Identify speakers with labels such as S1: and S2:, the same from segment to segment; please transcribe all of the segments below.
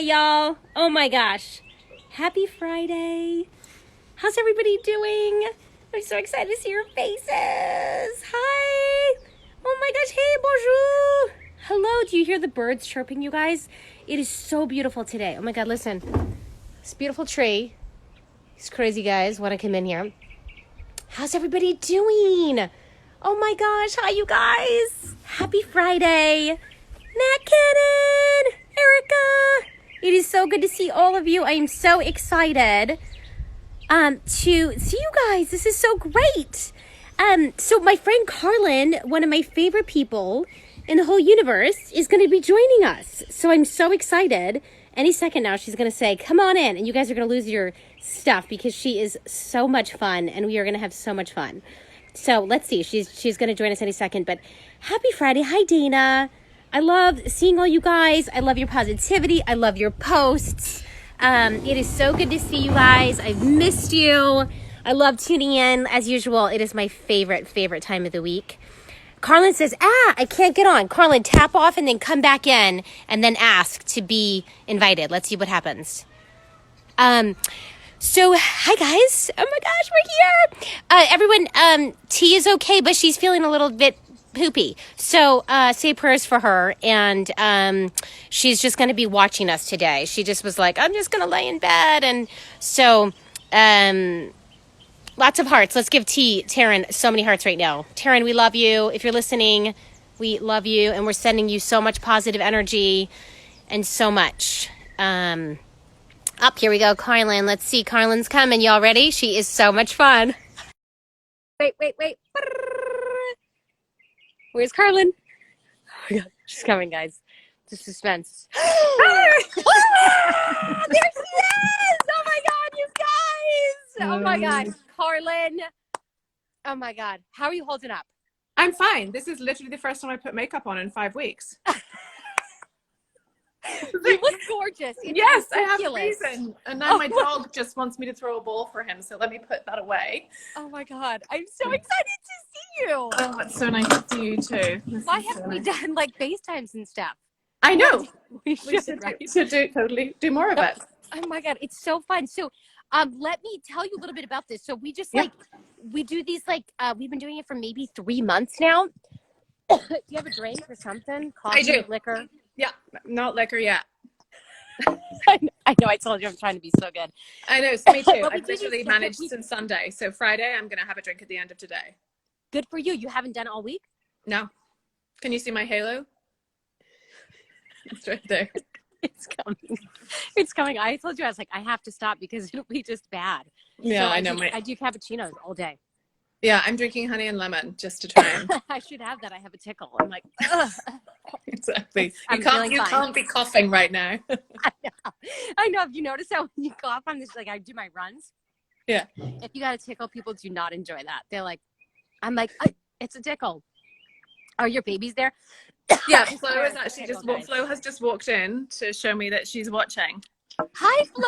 S1: y'all. Oh my gosh. Happy Friday. How's everybody doing? I'm so excited to see your faces. Hi. Oh my gosh. Hey, bonjour. Hello. Do you hear the birds chirping, you guys? It is so beautiful today. Oh my God, listen. This beautiful tree. These crazy guys want to come in here. How's everybody doing? Oh my gosh. Hi, you guys. Happy Friday. Nat Cannon. Erica. It is so good to see all of you. I am so excited to see you guys. This is so great. So my friend Carlin, one of my favorite people in the whole universe, is going to be joining us. So I'm so excited. Any second now, she's going to say, come on in. And you guys are going to lose your stuff because she is so much fun and we are going to have so much fun. So let's see. She's going to join us any second. But happy Friday. Hi, Dina. I love seeing all you guys. I love your positivity. I love your posts. It is so good to see you guys. I've missed you. I love tuning in. As usual, it is my favorite time of the week. Carlin says, I can't get on. Carlin, tap off and then come back in and then ask to be invited. Let's see what happens. So, hi guys. Oh my gosh, we're here. Everyone, T is okay, but she's feeling a little bit poopy. So, say prayers for her. And she's just going to be watching us today. She just was like, I'm just going to lay in bed. And so, lots of hearts. Let's give Taryn, so many hearts right now. Taryn, we love you. If you're listening, we love you. And we're sending you so much positive energy and so much. Up, here we go, Carlin. Let's see. Carlin's coming. Y'all ready? She is so much fun. Wait. Where's Carlin? Oh my God, she's coming, guys. The suspense. There she is! Oh my God, you guys! Oh my God, Carlin. Oh my God, how are you holding up?
S2: I'm fine. This is literally the first time I put makeup on in 5 weeks.
S1: You look gorgeous. It's
S2: yes,
S1: ridiculous.
S2: I have a reason. And now my dog just wants me to throw a ball for him, so let me put that away.
S1: Oh my God, I'm so excited to see you.
S2: Oh, it's so nice to see you too.
S1: Why haven't we done like FaceTimes and stuff?
S2: I know.
S1: We should, right?
S2: do more of it.
S1: Oh my God, it's so fun. So let me tell you a little bit about this. So we just we do these we've been doing it for maybe 3 months now. Do you have a drink or something? Coffee,
S2: I do.
S1: Liquor?
S2: Yeah, not liquor yet.
S1: I know, I told you I'm trying to be so good.
S2: I know, so me too.
S1: Well,
S2: I've literally managed since Sunday. So Friday, I'm going to have a drink at the end of today.
S1: Good for you. You haven't done it all week?
S2: No. Can you see my halo? It's right there.
S1: It's coming. It's coming. I told you, I was like, I have to stop because it'll be just bad.
S2: Yeah,
S1: so
S2: I know.
S1: I do cappuccinos all day.
S2: Yeah, I'm drinking honey and lemon just to try and...
S1: I should have that. I have a tickle. I'm like, ugh.
S2: Exactly. You can't be coughing right now.
S1: I know. Have you noticed how when you cough on this, like I do my runs?
S2: Yeah.
S1: If you got a tickle, people do not enjoy that. They're like, I'm like, it's a tickle. Are your babies there?
S2: Yeah, Flo is actually Flo has just walked in to show me that she's watching.
S1: Hi, Flo.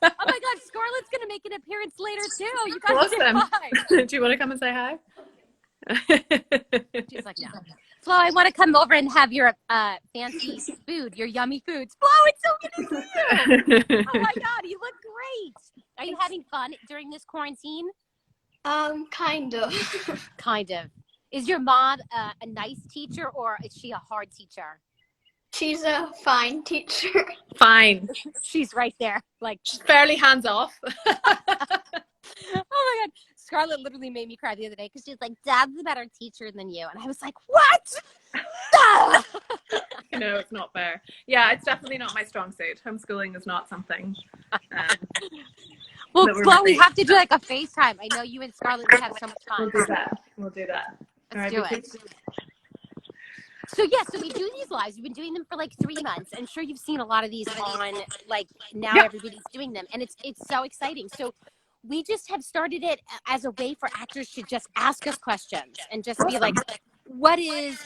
S1: Oh my God, Scarlett's gonna make an appearance later too. You guys say hi.
S2: Do you want to come and say hi?
S1: She's like, no. Flo, I want to come over and have your fancy food, your yummy foods. Flo, it's so good to see you. Oh my God, you look great. Are you having fun during this quarantine?
S3: Kind of.
S1: Kind of. Is your mom a nice teacher or is she a hard teacher?
S3: She's a fine teacher.
S2: Fine.
S1: She's right there. Like,
S2: she's fairly hands off.
S1: Oh my God. Scarlett literally made me cry the other day because she's like, Dad's a better teacher than you. And I was like, what?
S2: No, it's not fair. Yeah, it's definitely not my strong suit. Homeschooling is not something.
S1: Well, Flo, we have to do like a FaceTime. I know you and Scarlett would have so much fun.
S2: We'll do that.
S1: Let's do it. So so we do these lives. We've been doing them for like 3 months. I'm sure you've seen a lot of these on like now everybody's doing them and it's so exciting. So we just have started it as a way for actors to just ask us questions and just be like, what is,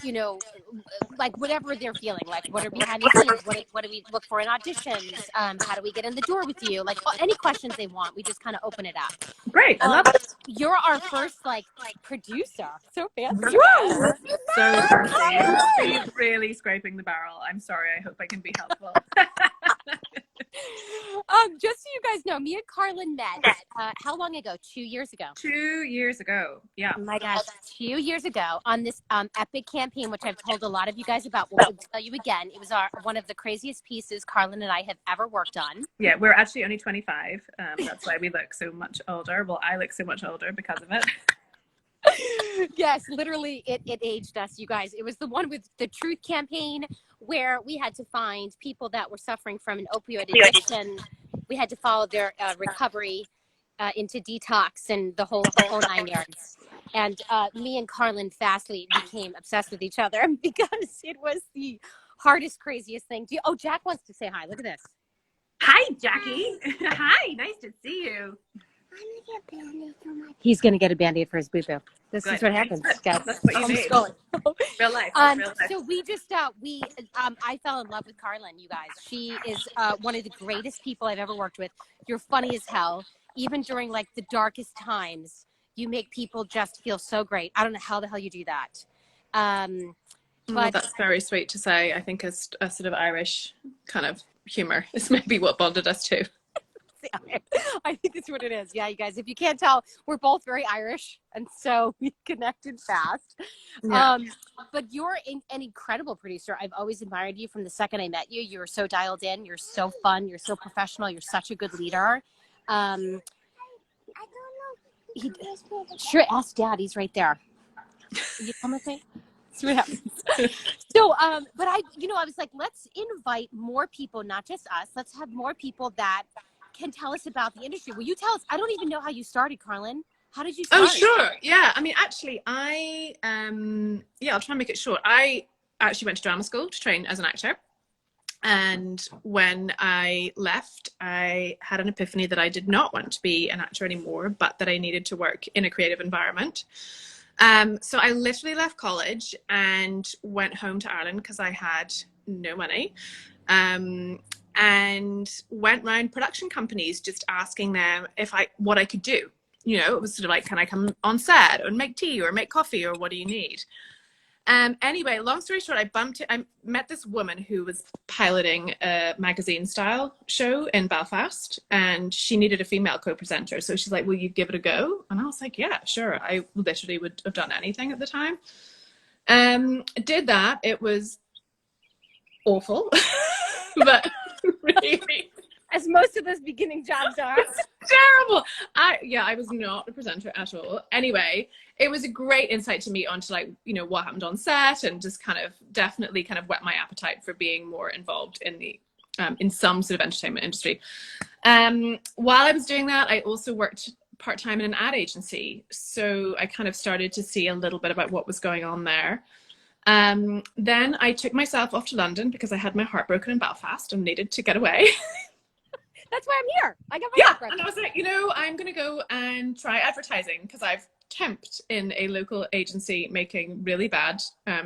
S1: like whatever they're feeling, like what are behind the scenes, what do we look for in auditions, how do we get in the door with you, like any questions they want, we just kind of open it up.
S2: Great, I love it.
S1: You're our first like producer, so fancy.
S2: So fancy. Really scraping the barrel. I'm sorry, I hope I can be helpful.
S1: Just so you guys know, me and Carlin met how long ago? 2 years ago.
S2: 2 years ago. Yeah.
S1: Oh my gosh, 2 years ago on this epic campaign, which I've told a lot of you guys about. We'll tell you again. It was one of the craziest pieces Carlin and I have ever worked on.
S2: Yeah, we're actually only 25. That's why we look so much older. Well, I look so much older because of it.
S1: Yes, literally, it aged us, you guys. It was the one with the Truth campaign where we had to find people that were suffering from an opioid addiction. We had to follow their recovery into detox and the whole 9 yards. And me and Carlin fastly became obsessed with each other because it was the hardest, craziest thing. Jack wants to say hi. Look at this.
S2: Hi, Jackie. Hi, nice to see you.
S1: He's going to get a Band-Aid for his boo-boo. This
S2: Good.
S1: is what happens, guys.
S2: That's what you need. Real life. Real life.
S1: So we just, I fell in love with Carlin, you guys. She is one of the greatest people I've ever worked with. You're funny as hell. Even during like the darkest times, you make people just feel so great. I don't know how the hell you do that.
S2: But that's very sweet to say. I think as a sort of Irish kind of humor is maybe what bonded us too.
S1: I think that's what it is. Yeah, you guys, if you can't tell, we're both very Irish, and so we connected fast.
S2: Yeah.
S1: But you're an incredible producer. I've always admired you from the second I met you. You're so dialed in. You're so fun. You're so professional. You're such a good leader. I don't know. Sure, ask Dad. He's right there. You come with me? So, but I was like, let's invite more people, not just us. Let's have more people that can tell us about the industry. Will you tell us? I don't even know how you started, Carlin. How did you start?
S2: Oh, sure. Yeah. I mean, actually, I'll try and make it short. I actually went to drama school to train as an actor. And when I left, I had an epiphany that I did not want to be an actor anymore, but that I needed to work in a creative environment. So I literally left college and went home to Ireland because I had no money. And went around production companies just asking them what I could do. You know, it was sort of like, can I come on set and make tea or make coffee, or what do you need? Anyway, long story short, I met this woman who was piloting a magazine style show in Belfast, and she needed a female co-presenter. So she's like, will you give it a go? And I was like, yeah, sure. I literally would have done anything at the time. Did that. It was awful, but really,
S1: as most of those beginning jobs are.
S2: Terrible. I was not a presenter at all. Anyway, it was a great insight to me onto what happened on set, and just definitely whet my appetite for being more involved in the in some sort of entertainment industry. While I was doing that, I also worked part-time in an ad agency. So I started to see a little bit about what was going on there. Then I took myself off to London because I had my heart broken in Belfast and needed to get away.
S1: That's why I'm here. I got my heart broken.
S2: And I was like, I'm going to go and try advertising because I've temped in a local agency making really bad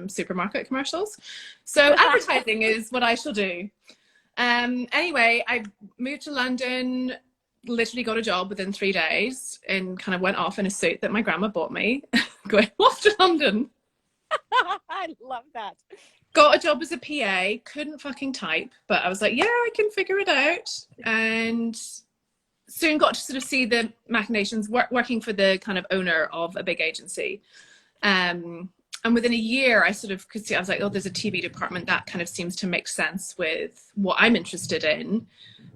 S2: supermarket commercials. So advertising is what I shall do. Anyway, I moved to London, literally got a job within 3 days, and went off in a suit that my grandma bought me, going off to London.
S1: I love that.
S2: Got a job as a PA, couldn't fucking type, but I was like, yeah, I can figure it out. And soon got to sort of see the machinations, working for the owner of a big agency. And within a year, I could see, I was like, oh, there's a TV department that seems to make sense with what I'm interested in.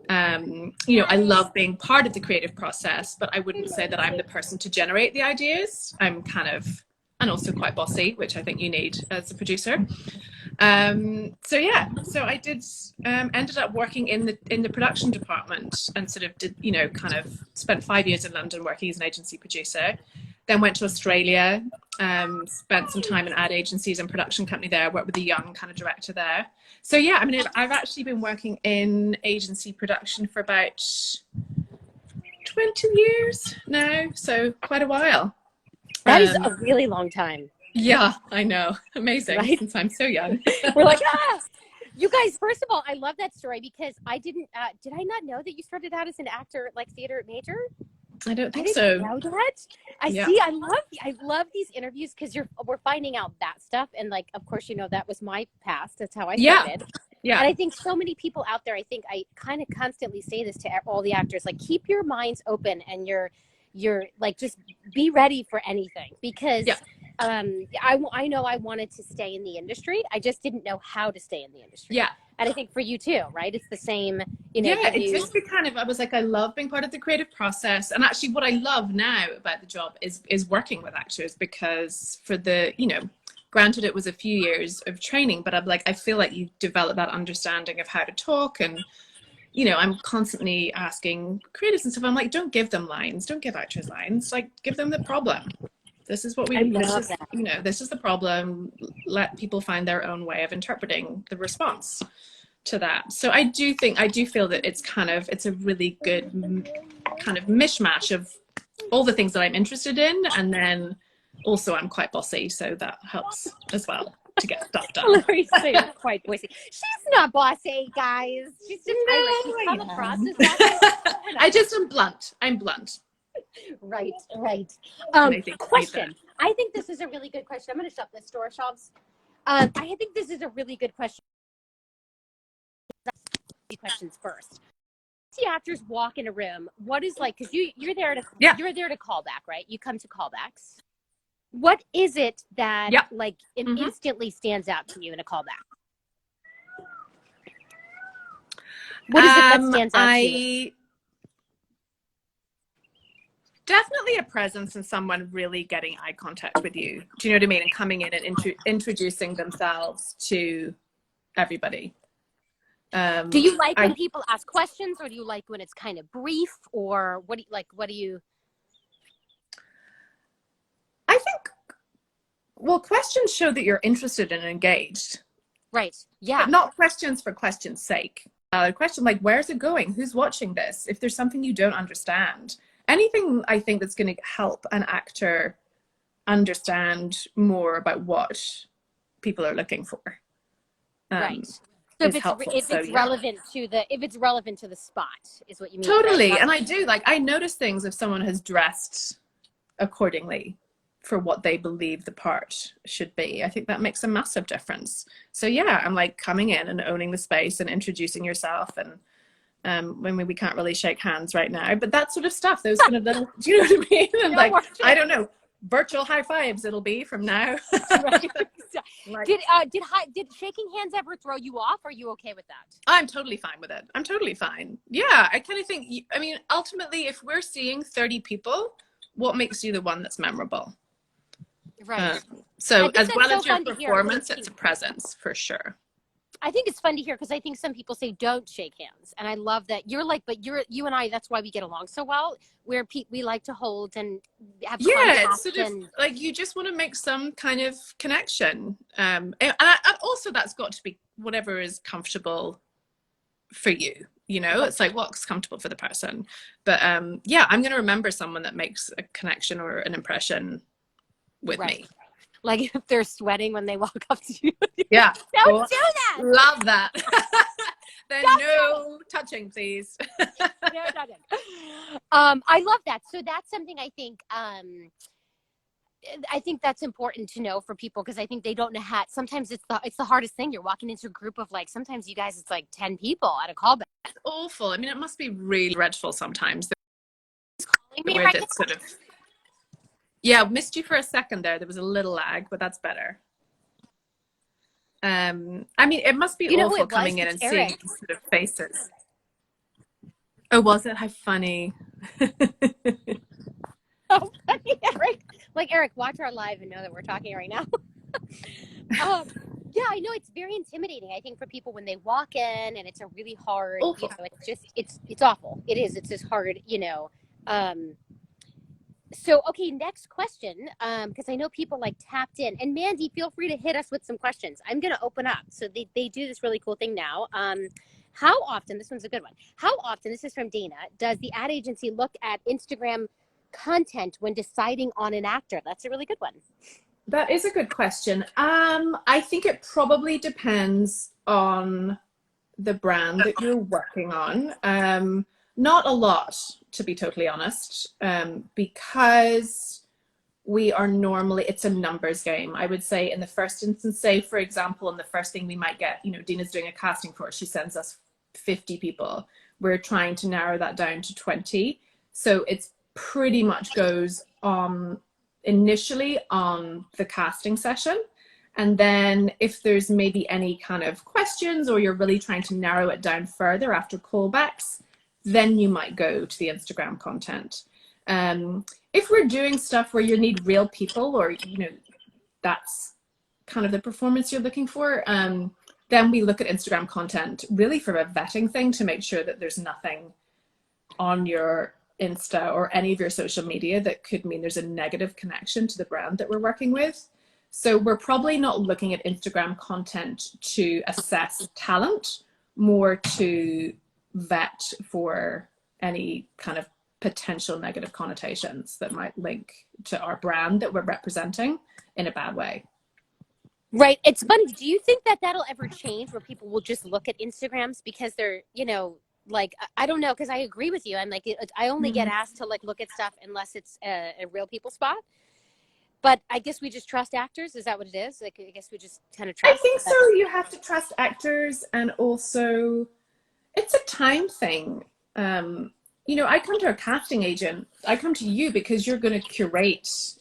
S2: I love being part of the creative process, but I wouldn't say that I'm the person to generate the ideas. I'm and also quite bossy, which I think you need as a producer. So I did ended up working in the production department, and spent 5 years in London working as an agency producer. Then went to Australia, spent some time in ad agencies and production company there, worked with a young director there. So yeah, I mean, I've actually been working in agency production for about 20 years now, so quite a while.
S1: That is a really long time.
S2: Yeah, I know. Amazing. Right? Since I'm so young.
S1: We're like, You guys, first of all, I love that story because I did I not know that you started out as an actor, like theater major?
S2: I don't think so.
S1: Know that? I love these interviews because we're finding out that stuff. And of course, that was my past. That's how I started.
S2: Yeah.
S1: And I think so many people out there, I think I kind of constantly say this to all the actors, like keep your minds open and you're like, just be ready for anything, because
S2: Yeah.
S1: I know I wanted to stay in the industry. I just didn't know how to stay in the industry.
S2: Yeah.
S1: And I think for you too, right? It's the same, you know.
S2: Yeah, it's just kind of, I was like, I love being part of the creative process. And actually what I love now about the job is working with actors, because for the, you know, granted it was a few years of training, but I'm like, I feel like you develop that understanding of how to talk. And, you know, I'm constantly asking creatives and stuff. I'm like, don't give them lines. Don't give actors lines. Like, give them the problem. This is what this is, you know, this is the problem. Let people find their own way of interpreting the response to that. So I do feel that it's a really good kind of mishmash of all the things that I'm interested in. And then also I'm quite bossy, so that helps as well to get stuff done.
S1: Quite bossy. She's not bossy, guys. She's just She's come across as bossy.
S2: I'm blunt. I'm blunt.
S1: Right. Question. I think this is a really good question. I'm going to shut the store shelves. I think this is a really good question. Questions first. See actors walk in a room. What is like, because you're there to call back, right? You come to callbacks. What is it that like instantly stands out to you in a callback? What is it that stands out to you?
S2: Definitely a presence and someone really getting eye contact with you. Do you know what I mean? And coming in and introducing themselves to everybody.
S1: Do you like when people ask questions, or do you like when it's kind of brief, or what do you like?
S2: I think, well, questions show that you're interested and engaged.
S1: Right. Yeah.
S2: But not questions for question's sake. A question like, where's it going? Who's watching this? If there's something you don't understand, anything I think that's going to help an actor understand more about what people are looking for.
S1: Right. So if it's relevant to the spot is what you mean.
S2: Totally. Right? And I do, like, I notice things if someone has dressed accordingly for what they believe the part should be. I think that makes a massive difference. So yeah, I'm like coming in and owning the space and introducing yourself, and when we can't really shake hands right now, but that sort of stuff, those kind of little, do you know what I mean? And like, I don't know, virtual high fives it'll be from now.
S1: Right. Like, did shaking hands ever throw you off? Are you okay with that?
S2: I'm totally fine with it. I'm totally fine. Yeah, I kind of think, I mean, ultimately, if we're seeing 30 people, what makes you the one that's memorable?
S1: Right.
S2: So as well as your performance, it's a presence for sure.
S1: I think it's fun to hear, because I think some people say don't shake hands, and I love that you're like, but you and I, that's why we get along so well. Where we like to hold and have
S2: it's sort of like you just want to make some kind of connection, and also that's got to be whatever is comfortable for you. You know, it's like what's comfortable for the person. But yeah, I'm going to remember someone that makes a connection or an impression with me.
S1: Like if they're sweating when they walk up to you.
S2: Yeah.
S1: Don't do that.
S2: Love that. Then no touching, please.
S1: No touching. I love that. So that's something I think that's important to know for people, because I think they don't know how. Sometimes it's the hardest thing. You're walking into a group of, like, sometimes you guys, it's like 10 people at a callback.
S2: It's awful. I mean, it must be really dreadful sometimes.
S1: Calling me right now.
S2: Sort of. Yeah, missed you for a second there. There was a little lag, but that's better. I mean, it must be awful coming in and seeing sort of faces. Oh, was it? How funny.
S1: Oh, funny, Eric. Like, Eric, watch our live and know that we're talking right now. Yeah, I know it's very intimidating, I think, for people when they walk in, and it's a really hard,
S2: awful.
S1: You know, it's awful. It is. It's just hard, you know. So, okay, next question, because I know people like tapped in. And Mandy, feel free to hit us with some questions. I'm going to open up. So they do this really cool thing now. How often, this one's a good one, how often, this is from Dina, does the ad agency look at Instagram content when deciding on an actor? That's a really good one.
S2: That is a good question. I think it probably depends on the brand that you're working on. Not a lot, to be totally honest, because we are normally, it's a numbers game. I would say in the first instance, say for example, in the first thing we might get, you know, Dina's doing a casting for us. She sends us 50 people. We're trying to narrow that down to 20. So it's pretty much goes on initially on the casting session. And then if there's maybe any kind of questions or you're really trying to narrow it down further after callbacks, then you might go to the Instagram content. If we're doing stuff where you need real people, or, you know, that's kind of the performance you're looking for, then we look at Instagram content really for a vetting thing to make sure that there's nothing on your Insta or any of your social media that could mean there's a negative connection to the brand that we're working with. So we're probably not looking at Instagram content to assess talent, more to vet for any kind of potential negative connotations that might link to our brand that we're representing in a bad way.
S1: Right. It's funny. Do you think that that'll ever change where people will just look at Instagrams because they're, you know, like, I don't know, because I agree with you. I'm like, I only get asked to like look at stuff unless it's a real people spot. But I guess we just trust actors. Is that what it is? Like, I guess we just kind of trust.
S2: I think so. You have to trust actors, and also it's a time thing. You know, I come to a casting agent. I come to you because you're going to curate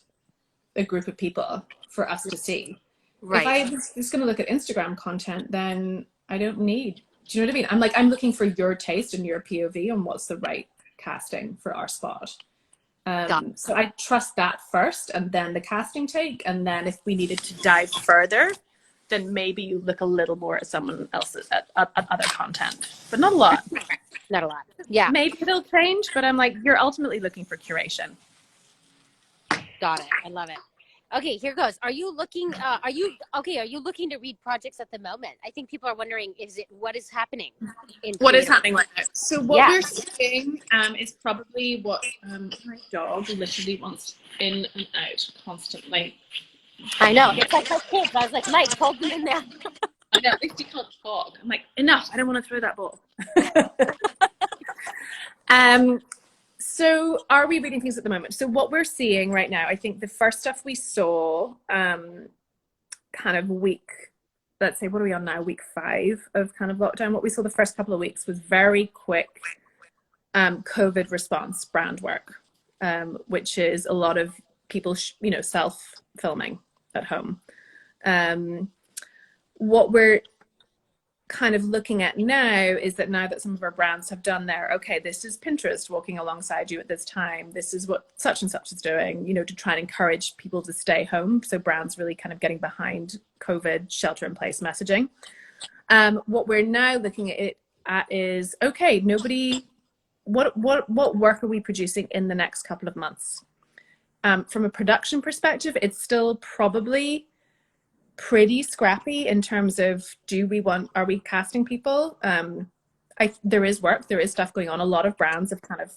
S2: a group of people for us to see.
S1: Right.
S2: If I was just going to look at Instagram content, then I don't need. Do you know what I mean? I'm like, I'm looking for your taste and your POV on what's the right casting for our spot. So I trust that first, and then the casting take, and then if we needed to dive further, then maybe you look a little more at someone else's at other content, but not a lot.
S1: Not a lot. Yeah.
S2: Maybe it'll change, but I'm like, you're ultimately looking for curation.
S1: Got it. I love it. Okay, here goes. Are you looking to read projects at the moment? I think people are wondering, what is happening in
S2: what is
S1: theater?
S2: happening right now? So what we're seeing is probably what my dog literally wants in and out constantly.
S1: I know. It's like my kids. I was like, Mike, hold them in there.
S2: I know, at least he can't talk. I'm like, enough, I don't want to throw that ball. So are we reading things at the moment? So what we're seeing right now, I think the first stuff we saw kind of week, let's say, what are we on now? Week 5 of kind of lockdown. What we saw the first couple of weeks was very quick COVID response brand work, which is a lot of people, you know, self-filming at home. What we're kind of looking at now is that now that some of our brands have done their, okay, this is Pinterest walking alongside you at this time, this is what such and such is doing, you know, to try and encourage people to stay home. So brands really kind of getting behind COVID shelter in place messaging. What we're now looking at is, okay, what work are we producing in the next couple of months? From a production perspective, it's still probably pretty scrappy in terms of, are we casting people? There is work, there is stuff going on. A lot of brands have kind of,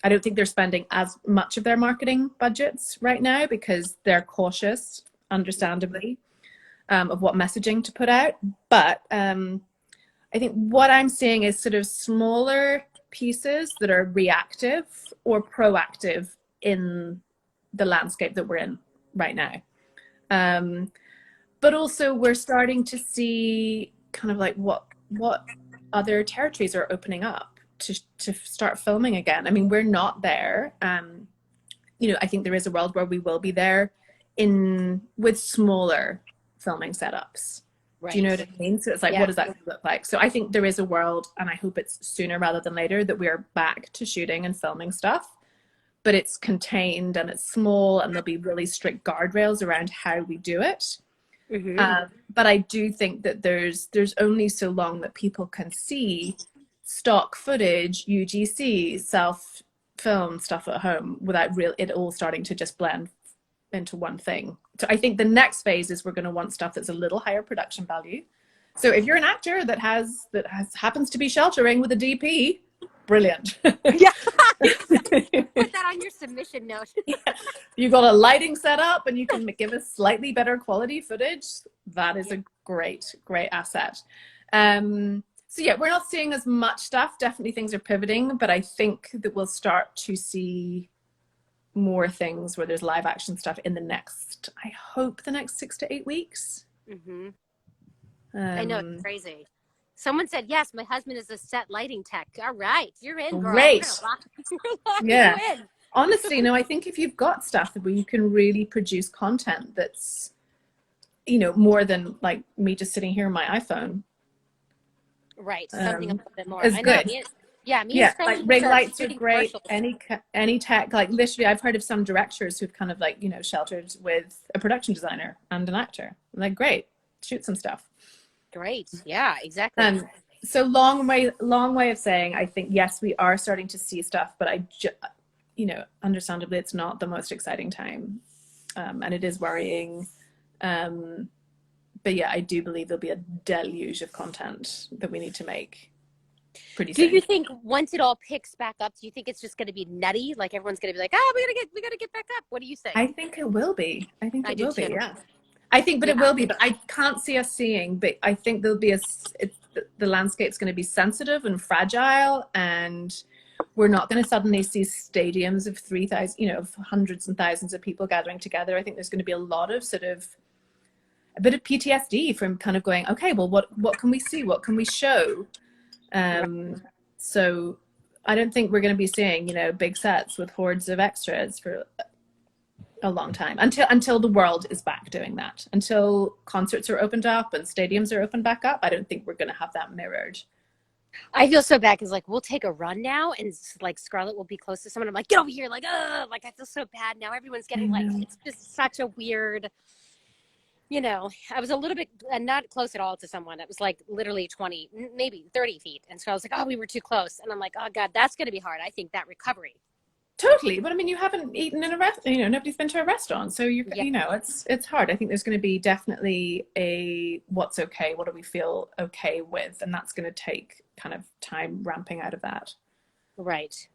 S2: I don't think they're spending as much of their marketing budgets right now because they're cautious, understandably, of what messaging to put out. But I think what I'm seeing is sort of smaller pieces that are reactive or proactive in the landscape that we're in right now. But also we're starting to see kind of like what other territories are opening up to start filming again. I mean, we're not there. You know, I think there is a world where we will be there with smaller filming setups. Right. Do you know what I mean? So it's like, what does that look like? So I think there is a world, and I hope it's sooner rather than later, that we're back to shooting and filming stuff, but it's contained and it's small, and there'll be really strict guardrails around how we do it. Mm-hmm. But I do think that there's only so long that people can see stock footage, UGC, self-film stuff at home without it all starting to just blend into one thing. So I think the next phase is we're going to want stuff that's a little higher production value. So if you're an actor that happens to be sheltering with a DP, brilliant.
S1: Yeah. Put that on your submission note.
S2: Yeah. You got a lighting setup and you can give us slightly better quality footage. That is a great asset. So yeah, we're not seeing as much stuff. Definitely things are pivoting, but I think that we'll start to see more things where there's live action stuff in the next, I hope, the next 6 to 8 weeks.
S1: Mm-hmm. I know, it's crazy. Someone said, yes, my husband is a set lighting tech. All right, you're in, girl.
S2: Great.
S1: We're locking
S2: Yeah.
S1: you in.
S2: Honestly, no, I think if you've got stuff where you can really produce content that's, more than like me just sitting here on my iPhone.
S1: Right, something a little bit more.
S2: Is
S1: I know.
S2: good.
S1: Me and
S2: Like
S1: Scarlett
S2: ring lights are
S1: shooting
S2: great.
S1: commercials.
S2: Any tech, like literally, I've heard of some directors who've kind of like, sheltered with a production designer and an actor. I'm like, great, shoot some stuff.
S1: Great. Yeah, exactly.
S2: So long way of saying, I think, yes, we are starting to see stuff, but understandably, it's not the most exciting time. And it is worrying. But yeah, I do believe there'll be a deluge of content that we need to make pretty soon.
S1: Do you think once it all picks back up, do you think it's just going to be nutty? Like everyone's going to be like, we gotta get back up. What do you think?
S2: I think it will be. I think it will be. Yeah.
S1: It
S2: will be, but I can't see us seeing, but I think there'll be the landscape's going to be sensitive and fragile, and we're not going to suddenly see stadiums of 3,000, of hundreds and thousands of people gathering together. I think there's going to be a lot of a bit of PTSD from kind of going, okay, well, what can we see? What can we show? So I don't think we're going to be seeing, big sets with hordes of extras for a long time until the world is back doing that. Until concerts are opened up and stadiums are opened back up, I don't think we're going to have that mirrored.
S1: I feel so bad because like we'll take a run now and like Scarlett will be close to someone. I'm like, get over here, like, like I feel so bad now. Everyone's getting like, it's just such a weird, I was a little bit not close at all to someone. It was like literally 20, maybe 30 feet. And so I was like, oh, we were too close. And I'm like, oh God, that's going to be hard. I think that recovery.
S2: Totally. But I mean, you haven't eaten in a restaurant, nobody's been to a restaurant. So it's hard. I think there's going to be definitely what's okay. What do we feel okay with? And that's going to take kind of time ramping out of that.
S1: Right.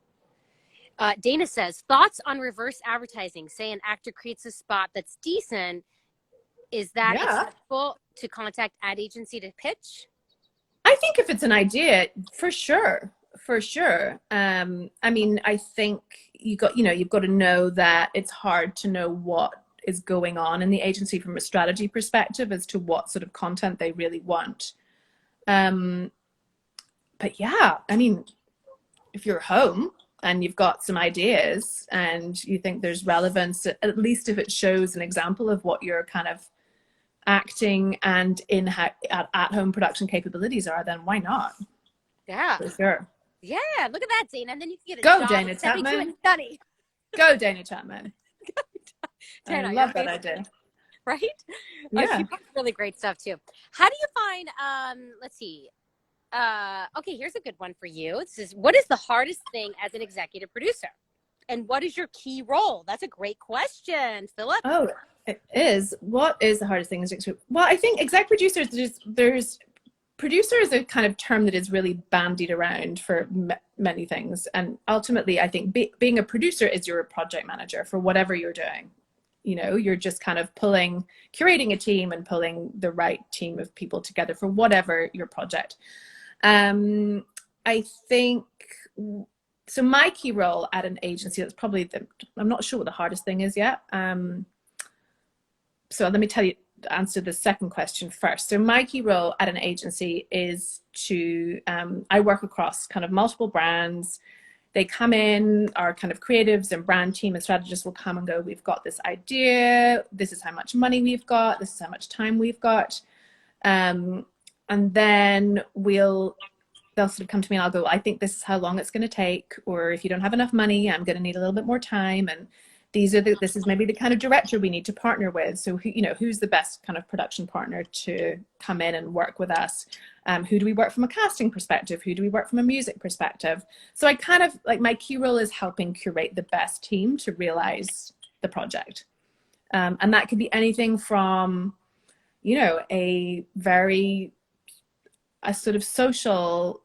S1: Dana says, thoughts on reverse advertising. Say an actor creates a spot that's decent. Is that acceptable to contact ad agency to pitch?
S2: I think if it's an idea, for sure. I mean, I think you've got to know that it's hard to know what is going on in the agency from a strategy perspective as to what sort of content they really want. But yeah, I mean, if you're home and you've got some ideas and you think there's relevance, at least if it shows an example of what your kind of acting and at-home production capabilities are, then why not?
S1: Yeah,
S2: for sure.
S1: Yeah, look at that, Dana. And then you can get a
S2: Go,
S1: job
S2: Dana
S1: at
S2: Chapman.
S1: Go,
S2: Dana Chapman.
S1: Dana,
S2: I love that idea.
S1: Right?
S2: Yeah.
S1: She does really great stuff too. How do you find? Let's see. Okay, here's a good one for you. This is, what is the hardest thing as an executive producer, and what is your key role? That's a great question, Philip.
S2: Oh, it is. What is the hardest thing? Well, I think exec producers. There's producer is a kind of term that is really bandied around for many things, and ultimately, I think being a producer is you're a project manager for whatever you're doing. You're just kind of curating a team and pulling the right team of people together for whatever your project. I think so. My key role at an agency, that's probably I'm not sure what the hardest thing is yet. So let me answer the second question first. So my key role at an agency is to, I work across kind of multiple brands. They come in, our kind of creatives and brand team and strategists will come and go, we've got this idea, this is how much money we've got, this is how much time we've got. And then they'll sort of come to me and I'll go, I think this is how long it's going to take, or if you don't have enough money, I'm going to need a little bit more time. And this is maybe the kind of director we need to partner with. So, who's the best kind of production partner to come in and work with us? Who do we work from a casting perspective? Who do we work from a music perspective? So I kind of like, my key role is helping curate the best team to realize the project. And that could be anything from, a sort of social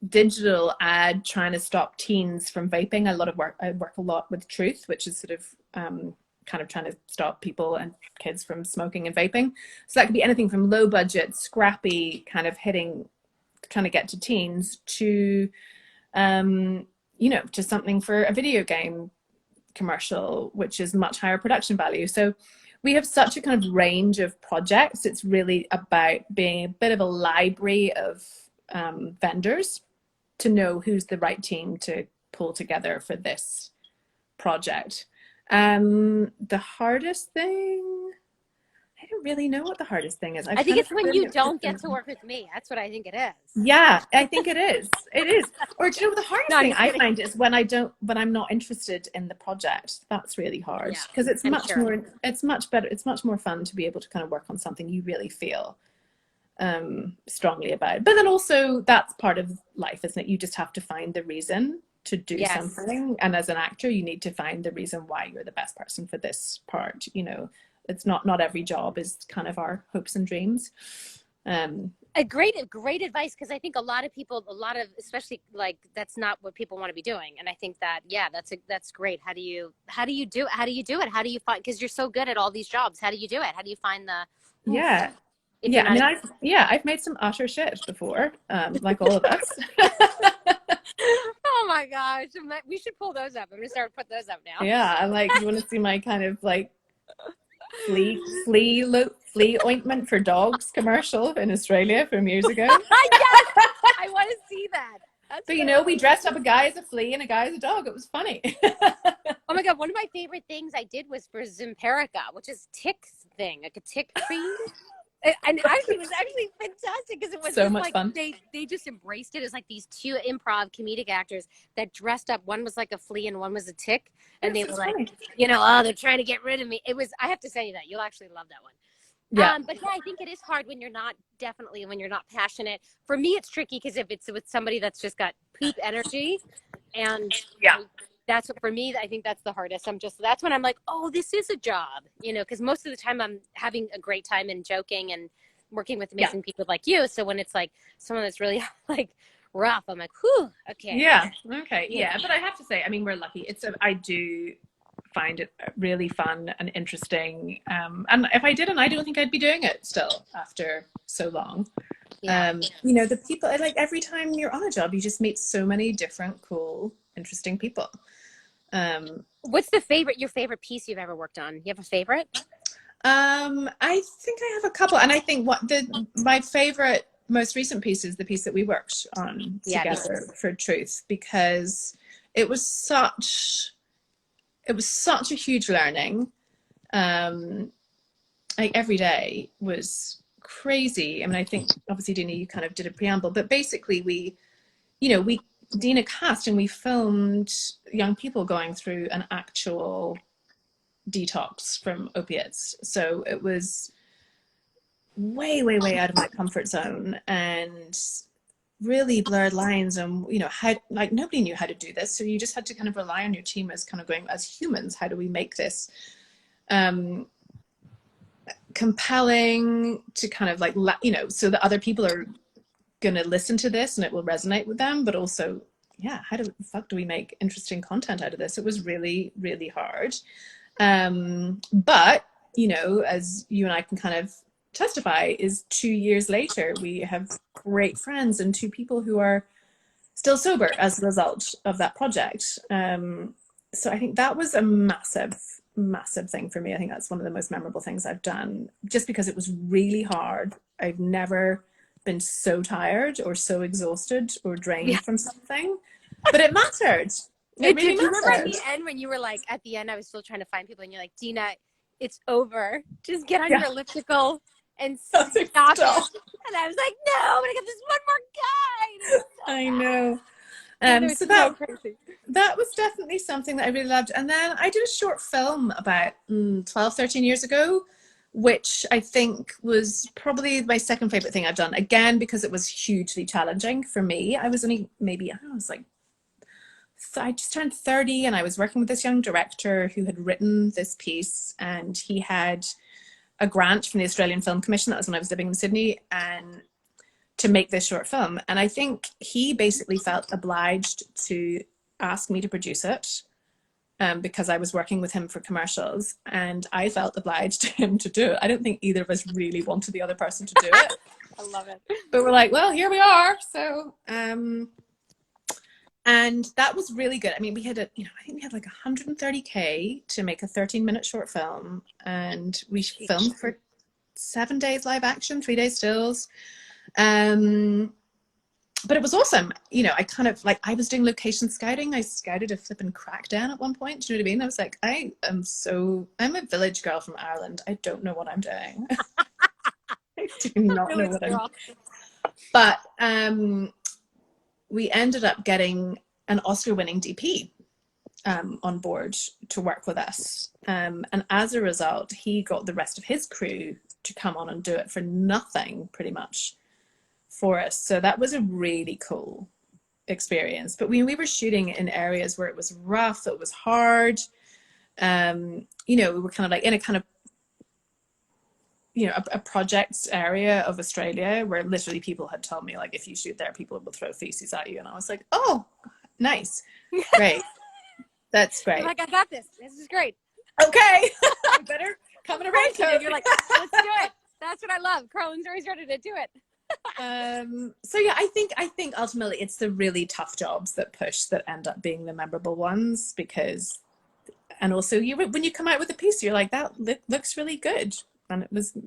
S2: digital ad trying to stop teens from vaping. I work a lot with Truth, which is sort of kind of trying to stop people and kids from smoking and vaping. So that could be anything from low budget, scrappy kind of trying to get to teens to, to something for a video game commercial, which is much higher production value. So we have such a kind of range of projects. It's really about being a bit of a library of vendors to know who's the right team to pull together for this project. The hardest thing, I don't really know what the hardest thing is.
S1: I think it's when you don't get to work with me. That's what I think it is.
S2: Yeah, I think it is. It is. Or do you know what the hardest thing I find is when I'm not interested in the project. That's really hard because it's much more. It's much better. It's much more fun to be able to kind of work on something you really feel strongly about. But then also that's part of life, isn't it? You just have to find the reason to do something, and as an actor, you need to find the reason why you're the best person for this part. You know, it's not every job is kind of our hopes and dreams.
S1: A great advice, because I think a lot of people, especially like that's not what people want to be doing, and I think that that's great. How do you do it? How do you find, because you're so good at all these jobs? How do you do it? How do you find the
S2: I've made some utter shit before, like all of us.
S1: Oh my gosh, we should pull those up. I'm gonna start putting those up now.
S2: Yeah, like, you want to see my kind of like flea ointment for dogs commercial in Australia from years ago?
S1: Yes, I want to see that.
S2: But you know, we dressed up a guy as a flea and a guy as a dog. It was funny.
S1: Oh my god, one of my favorite things I did was for Zimperica, which is ticks thing, like a tick cream. And actually, it was actually fantastic because it was
S2: so much fun.
S1: They just embraced it as like these two improv comedic actors that dressed up. One was like a flea and one was a tick, and they were like, funny. You know, oh, they're trying to get rid of me. It was. I have to say that you'll actually love that one.
S2: Yeah.
S1: But yeah, I think it is hard when you're not passionate. For me, it's tricky because if it's with somebody that's just got poop energy, and that's what, for me, I think that's the hardest. That's when I'm like, oh, this is a job, you know, because most of the time I'm having a great time and joking and working with amazing people like you. So when it's like someone that's really like rough, I'm like, whew, okay.
S2: Yeah. Okay. Yeah. But I have to say, I mean, we're lucky. I do find it really fun and interesting. And if I didn't, I don't think I'd be doing it still after so long. Yeah. You know, the people, like every time you're on a job, you just meet so many different, cool, interesting people.
S1: What's your favorite piece you've ever worked on? You have a favorite?
S2: I think I have a couple, and I think my favorite, most recent piece is the piece that we worked on together for Truth, because it was such a huge learning. Like every day was crazy. I mean, I think obviously Dina, you kind of did a preamble, but basically Dina cast and we filmed young people going through an actual detox from opiates. So it was way, way, way out of my comfort zone and really blurred lines on, you know, how, like, nobody knew how to do this. So you just had to kind of rely on your team as kind of going, as humans, how do we make this compelling to kind of like, you know, so that other people are going to listen to this and it will resonate with them, but also, yeah, how the fuck do we make interesting content out of this? It was really, really hard. But, you know, as you and I can kind of testify, is 2 years later, we have great friends and two people who are still sober as a result of that project. So I think that was a massive, massive thing for me. I think that's one of the most memorable things I've done, just because it was really hard. I've never been so tired or so exhausted or drained from something, but it mattered. It really mattered.
S1: Remember at the end when you were like, at the end I was still trying to find people and you're like, Dina, it's over. Just get on your elliptical and stop it. And I was like, no, I'm gonna get this one more guy.
S2: I know. So that was definitely something that I really loved. And then I did a short film about 12, 13 years ago, which I think was probably my second favorite thing I've done. Again, because it was hugely challenging for me. I was only maybe, I just turned 30 and I was working with this young director who had written this piece, and he had a grant from the Australian Film Commission. That was when I was living in Sydney, and to make this short film. And I think he basically felt obliged to ask me to produce it. Because I was working with him for commercials, and I felt obliged to him to do it. I don't think either of us really wanted the other person to do it.
S1: I love it.
S2: But we're like, well, here we are. So And that was really good. I mean, we had I think we had like 130K to make a 13-minute short film, and we filmed for 7 days live action, 3 days stills. But it was awesome. I kind of like, I was doing location scouting. I scouted a flipping crackdown at one point. Do you know what I mean? I was like, I'm a village girl from Ireland. I don't know what I'm doing. I do not know what I'm doing. But we ended up getting an Oscar-winning DP on board to work with us. And as a result, he got the rest of his crew to come on and do it for nothing, pretty much, for us. So that was a really cool experience. But we were shooting in areas where it was rough, it was hard. We were kind of like in a kind of, a project area of Australia where literally people had told me, like, if you shoot there, people will throw feces at you. And I was like, oh, nice. Great. That's great.
S1: You're like, I got this. This is great.
S2: Okay. You better come in a raincoat.
S1: And you're like, let's do it. That's what I love. Carlin's always ready to do it.
S2: So yeah, I think ultimately it's the really tough jobs that push that end up being the memorable ones, because, and also when you come out with a piece, you're like, that looks really good. And it was,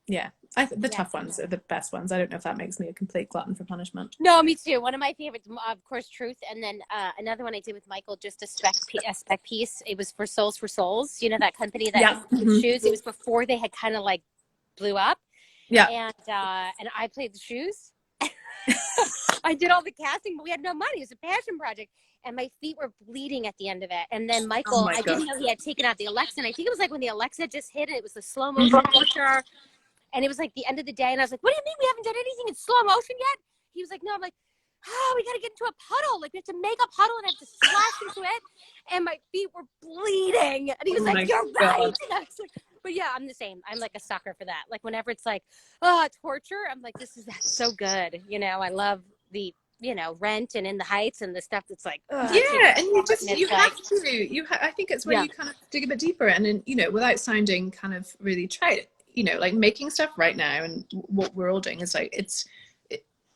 S2: yeah, the tough ones are the best ones. I don't know if that makes me a complete glutton for punishment.
S1: No, me too. One of my favorites, of course, Truth. And then another one I did with Michael, just a spec piece. It was for Souls for Souls. You know, that company that shoes. It was before they had kind of like blew up.
S2: Yeah.
S1: And I played the shoes. I did all the casting, but we had no money. It was a passion project. And my feet were bleeding at the end of it. And then Michael, I didn't know he had taken out the Alexa. And I think it was like when the Alexa just hit it was the slow motion picture. And it was like the end of the day. And I was like, what do you mean we haven't done anything in slow motion yet? He was like, no. I'm like, we got to get into a puddle. Like, we have to make a puddle and I have to splash into it. And my feet were bleeding. And he was like, you're right. And I was like, but yeah, I'm the same. I'm like a sucker for that. Like, whenever it's like, torture, I'm like, that's so good. I love the, Rent and In the Heights and the stuff that's like,
S2: and you have to. I think it's where you kind of dig a bit deeper, and then, without sounding kind of really trite, like making stuff right now and what we're all doing is like,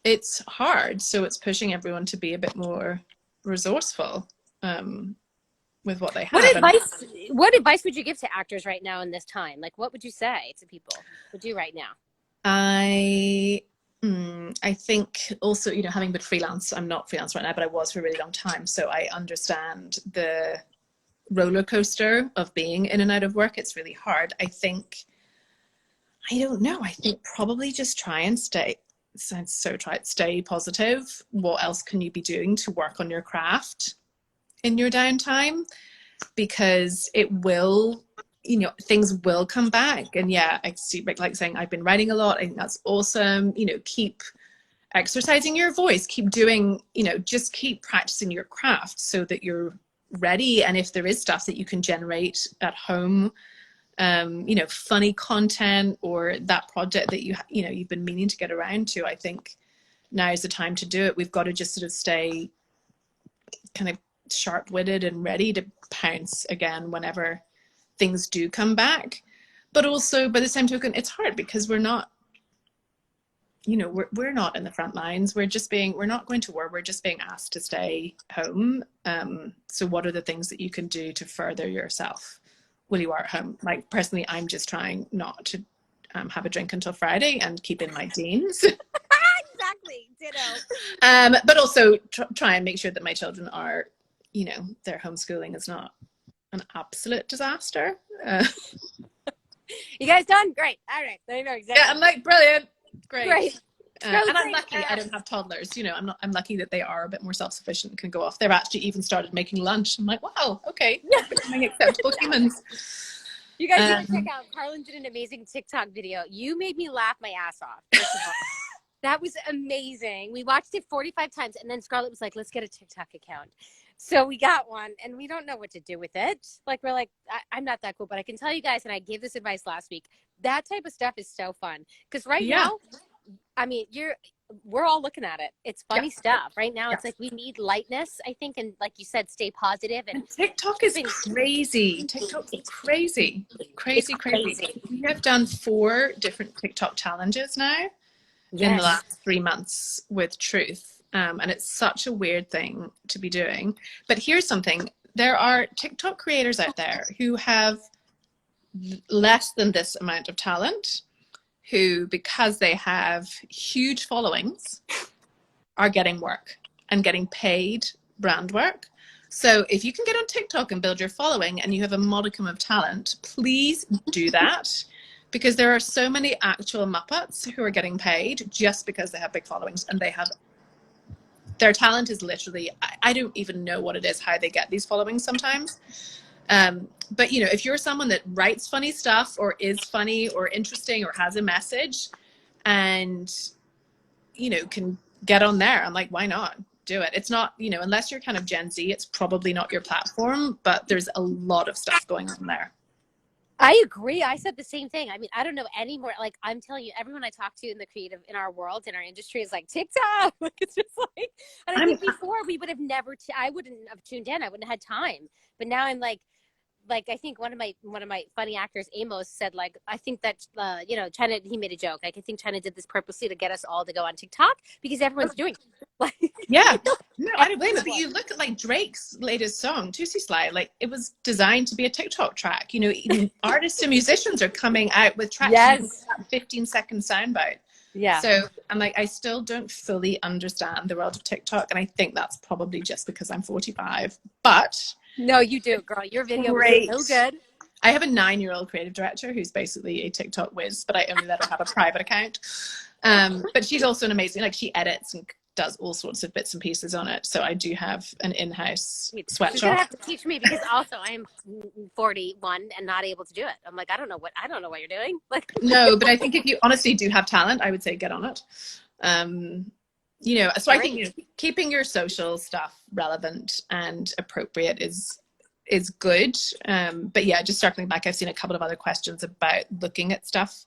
S2: it's hard. So it's pushing everyone to be a bit more resourceful with what they have.
S1: What advice would you give to actors right now in this time? Like, what would you say to people who do right now?
S2: I think also, having been freelance, I'm not freelance right now, but I was for a really long time. So I understand the roller coaster of being in and out of work. It's really hard. I think probably just try and stay positive. What else can you be doing to work on your craft in your downtime? Because it will, things will come back. And yeah, I see, like saying, I've been writing a lot. I think that's awesome. Keep exercising your voice, keep doing, just keep practicing your craft so that you're ready. And if there is stuff that you can generate at home, funny content or that project that you've been meaning to get around to, I think now is the time to do it. We've got to just sort of stay kind of sharp-witted and ready to pounce again whenever things do come back. But also, by the same token, it's hard because we're not, we're not in the front lines. We're not going to war. We're just being asked to stay home. So what are the things that you can do to further yourself while you are at home? Like, personally, I'm just trying not to have a drink until Friday and keep in my jeans.
S1: Exactly, ditto.
S2: But also try and make sure that my children are, their homeschooling is not an absolute disaster.
S1: You guys done? Great. All right. There you go. Exactly.
S2: Yeah, I'm like, brilliant. Great. And
S1: Great.
S2: I'm lucky I don't have toddlers. I'm lucky that they are a bit more self-sufficient and can go off. They've actually even started making lunch. I'm like, wow, okay. Becoming acceptable humans.
S1: You guys need to check out, Carlin did an amazing TikTok video. You made me laugh my ass off. First of all. That was amazing. We watched it 45 times, and then Scarlett was like, let's get a TikTok account. So we got one, and we don't know what to do with it. Like, we're like, I'm not that cool, but I can tell you guys, and I gave this advice last week, that type of stuff is so fun. Because now, I mean, we're all looking at it. It's funny stuff. Right now, it's like we need lightness, I think, and like you said, stay positive. And
S2: TikTok is crazy. TikTok's crazy. Crazy. We have done 4 different TikTok challenges now in the last 3 months with Truth. And it's such a weird thing to be doing. But here's something. There are TikTok creators out there who have less than this amount of talent, who, because they have huge followings, are getting work and getting paid brand work. So if you can get on TikTok and build your following and you have a modicum of talent, please do that, because there are so many actual Muppets who are getting paid just because they have big followings, and they have, their talent is literally, I don't even know what it is, how they get these followings sometimes. But you know, if you're someone that writes funny stuff or is funny or interesting or has a message and, you know, can get on there, I'm like, why not do it? It's not, you know, unless you're kind of Gen Z, it's probably not your platform, but there's a lot of stuff going on there.
S1: I agree. I said the same thing. I mean, I don't know any more. Like, I'm telling you, everyone I talk to in the creative, in our world, in our industry, is like TikTok. Like, it's just like, and I think before we would have never, I wouldn't have tuned in. I wouldn't have had time. But now I'm like I think one of my funny actors, Amos, said, like, I think that you know, China, he made a joke, like, I think China did this purposely to get us all to go on TikTok because everyone's doing it. Like,
S2: yeah, no, I don't blame it. But you look at like Drake's latest song, Tootsie Slide, like it was designed to be a TikTok track. You know, even artists and musicians are coming out with tracks,
S1: yes,
S2: 15-second soundbite.
S1: yeah.
S2: So I'm like, I still don't fully understand the world of TikTok, and I think that's probably just because I'm 45. But
S1: No, you do, girl. Your video
S2: great.
S1: was so good.
S2: I have a 9-year-old creative director who's basically a TikTok whiz, but I only let her have a private account. But she's also an amazing, like, she edits and does all sorts of bits and pieces on it. So I do have an in-house sweatshop.
S1: She's gonna have to teach me, because also I am 41 and not able to do it. I'm like, I don't know what you're doing. Like,
S2: no, but I think if you honestly do have talent, I would say get on it. You know, so I think, you know, keeping your social stuff relevant and appropriate is good. But yeah, just circling back, I've seen a couple of other questions about looking at stuff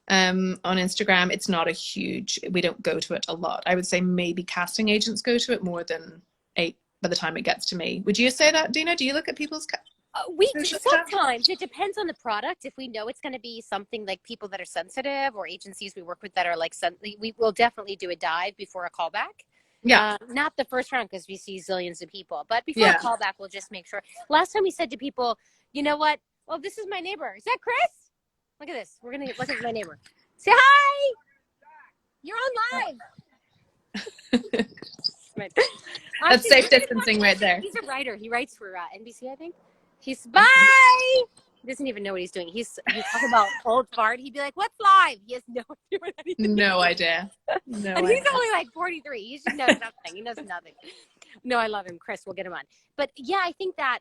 S2: on Instagram. It's not a huge, we don't go to it a lot. I would say maybe casting agents go to it more than 8 by the time it gets to me. Would you say that, Dina? Do you look at people's
S1: we sometimes, it depends on the product. If we know it's going to be something like people that are sensitive, or agencies we work with that are like, we will definitely do a dive before a callback.
S2: Yeah.
S1: Not the first round, because we see zillions of people, but before a callback, we'll just make sure. Last time we said to people, you know what? Well, this is my neighbor. Is that Chris? Look at this. We're going to look at my neighbor. Say hi. You're on live.
S2: That's safe distancing right there.
S1: He's a writer. He writes for NBC, I think. He's bye. He doesn't even know what he's doing. He's talking about old fart. He'd be like, "What's live?" He has no idea what anything.
S2: No idea. No.
S1: And he's only like 43. He just knows nothing. He knows nothing. No, I love him, Chris. We'll get him on. But yeah, I think that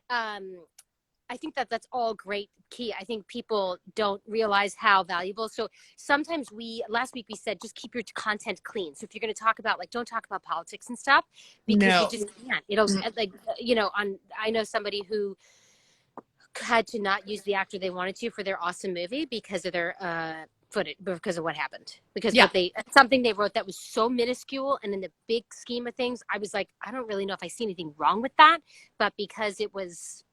S1: that's all great key. I think people don't realize how valuable. So sometimes last week we said, just keep your content clean. So if you're going to talk about, like, don't talk about politics and stuff, because you just can't. It'll like, you know, I know somebody who had to not use the actor they wanted to for their awesome movie because of their footage, because of what happened, because something they wrote that was so minuscule, and in the big scheme of things, I was like, I don't really know if I see anything wrong with that, but because it was,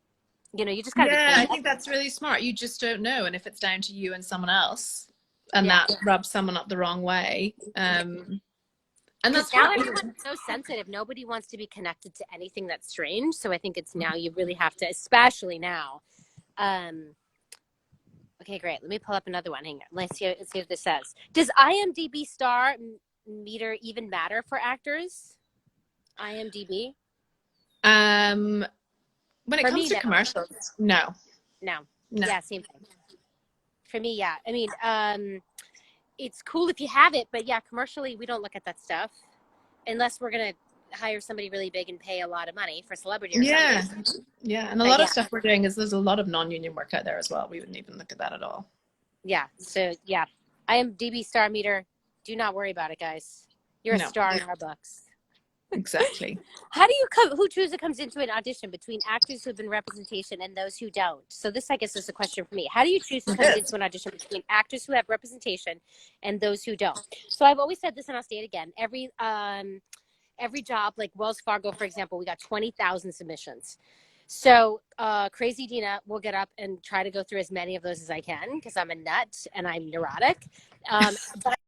S1: you know, you just gotta
S2: I think that's really smart. You just don't know, and if it's down to you and someone else, and that rubs someone up the wrong way, and that's
S1: now everyone's so sensitive. Nobody wants to be connected to anything that's strange. So I think it's now you really have to, especially now. Okay, great. Let me pull up another one. Hang on. Let's see what this says. Does IMDb star meter even matter for actors? IMDb?
S2: When it comes to commercials, no.
S1: Yeah, same thing. For me, yeah. I mean, it's cool if you have it, but yeah, commercially, we don't look at that stuff unless we're going to hire somebody really big and pay a lot of money for celebrity or something.
S2: Yeah. And a lot of stuff we're doing there's a lot of non-union work out there as well. We wouldn't even look at that at all. Yeah.
S1: So yeah, IMDb star meter. Do not worry about it, guys. You're a star in our books.
S2: Exactly.
S1: How do you who comes into an audition between actors who have been representation and those who don't? So this, I guess, is a question for me. How do you choose to come into an audition between actors who have representation and those who don't? So I've always said this, and I'll say it again. Every job, like Wells Fargo, for example, we got 20,000 submissions. So Crazy Dina will get up and try to go through as many of those as I can, because I'm a nut and I'm neurotic. But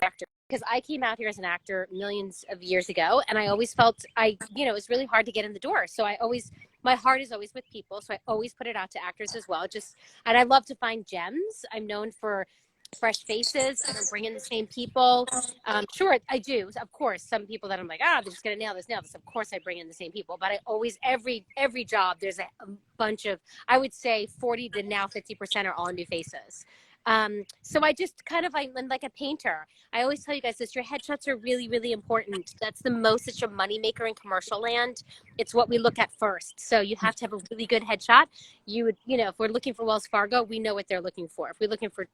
S1: actor because I came out here as an actor millions of years ago, and I always felt it was really hard to get in the door. So my heart is always with people. So I always put it out to actors as well. And I love to find gems. I'm known for fresh faces. I don't bring in the same people. Sure, I do. Of course, some people that I'm like, they're just going to nail this. Of course I bring in the same people, but I always, every job, there's a bunch of, I would say 40 to now 50% are all new faces. So I just kind of, I'm like a painter. I always tell you guys this, your headshots are really, really important. That's such a moneymaker in commercial land. It's what we look at first. So you have to have a really good headshot. If we're looking for Wells Fargo, we know what they're looking for. If we're looking for,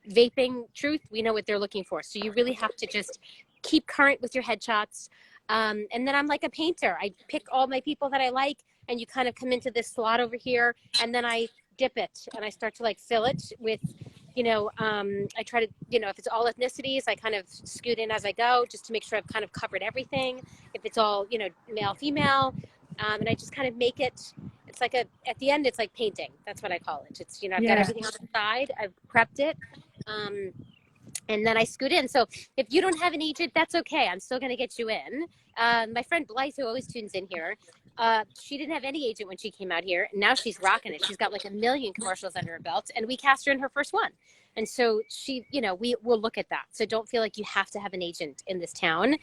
S1: vaping truth, we know what they're looking for. So you really have to just keep current with your headshots. And then I'm like a painter. I pick all my people that I like, and you kind of come into this slot over here, and then I dip it and I start to like fill it with, I try to, if it's all ethnicities, I kind of scoot in as I go just to make sure I've kind of covered everything. If it's all, male, female, and I just kind of make it, it's like at the end, it's like painting. That's what I call it. It's, I've got everything on the side. I've prepped it. And then I scoot in. So if you don't have an agent, that's okay. I'm still going to get you in. My friend Blythe, who always tunes in here, she didn't have any agent when she came out here. And now she's rocking it. She's got like 1 million commercials under her belt, and we cast her in her first one. And so she, we will look at that. So don't feel like you have to have an agent in this town.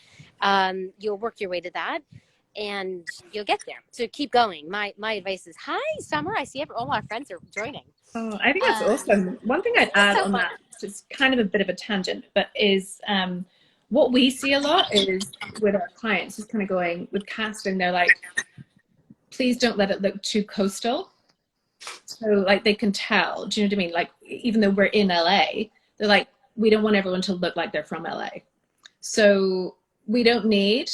S1: You'll work your way to that, and you'll get there. So keep going. My advice is, hi, Summer. I see all our friends are joining.
S4: Oh, I think that's awesome. One thing I'd add on that, it's kind of a bit of a tangent, but is what we see a lot is with our clients is kind of going with casting, they're like, please don't let it look too coastal. So like they can tell, do you know what I mean? Like even though we're in LA, they're like, we don't want everyone to look like they're from LA. So we don't need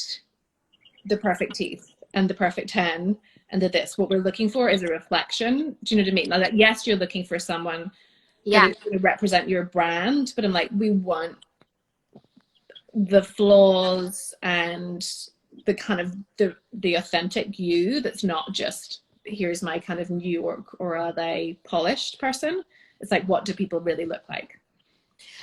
S4: the perfect teeth and the perfect 10 and this. What we're looking for is a reflection. Do you know what I mean? Like, yes, you're looking for someone that is going to represent your brand, but I'm like, we want the flaws and the kind of the authentic you that's not just, here's my kind of New York or LA polished person. It's like, what do people really look like?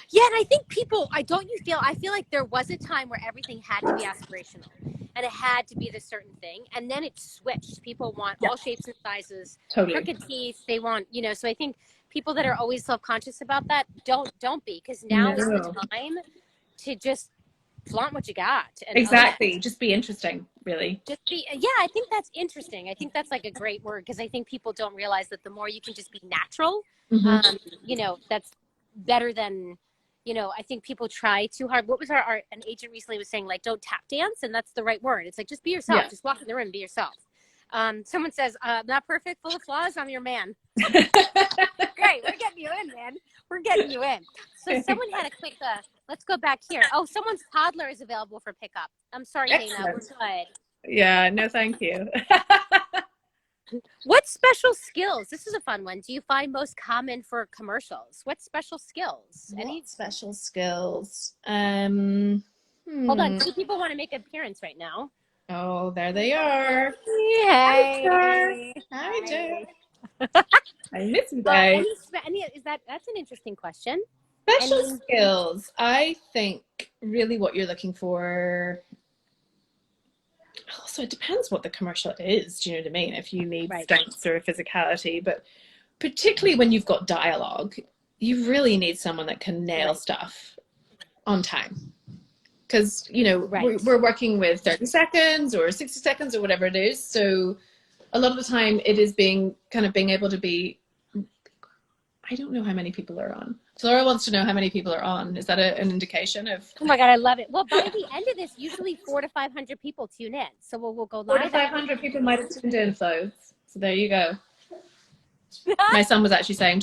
S1: Yeah, and I think I feel like there was a time where everything had to be aspirational and it had to be this certain thing, and then it switched. People want all shapes and sizes, crooked teeth. They want, so I think people that are always self-conscious about that, don't be, because now is the time to just flaunt what you got. And
S4: exactly. Just be interesting, really.
S1: I think that's interesting. I think that's like a great word, because I think people don't realize that the more you can just be natural, that's better than, I think people try too hard. What was an agent recently was saying, like, don't tap dance, and that's the right word. It's like, just be yourself. Just walk in the room, be yourself. Someone says, not perfect, full of flaws, I'm your man. Great, we're getting you in, man. We're getting you in. So someone had a quick, let's go back here. Oh, someone's toddler is available for pickup. I'm sorry, Dana, we're good.
S4: Yeah, no, thank you.
S1: What special skills? This is a fun one. Do you find most common for commercials? What special skills?
S4: Any special skills?
S1: Hold on. 2 people want to make an appearance right now.
S4: Oh, there they are.
S1: Yay.
S4: Hi, Joe. I miss you guys.
S1: That's an interesting question.
S4: Special skills. I think really what you're looking for. Also, it depends what the commercial is. Do you know what I mean? If you need stunts or physicality, but particularly when you've got dialogue, you really need someone that can nail stuff on time. Because, we're working with 30 seconds or 60 seconds or whatever it is. So a lot of the time it is being able to be, I don't know how many people are on. Flora wants to know how many people are on. Is that an indication of?
S1: Oh my God, I love it. Well, by the end of this, usually 400 to 500 people tune in. So we'll go live.
S4: 400 to 500 people might have tuned in, Flo. So there you go. My son was actually saying,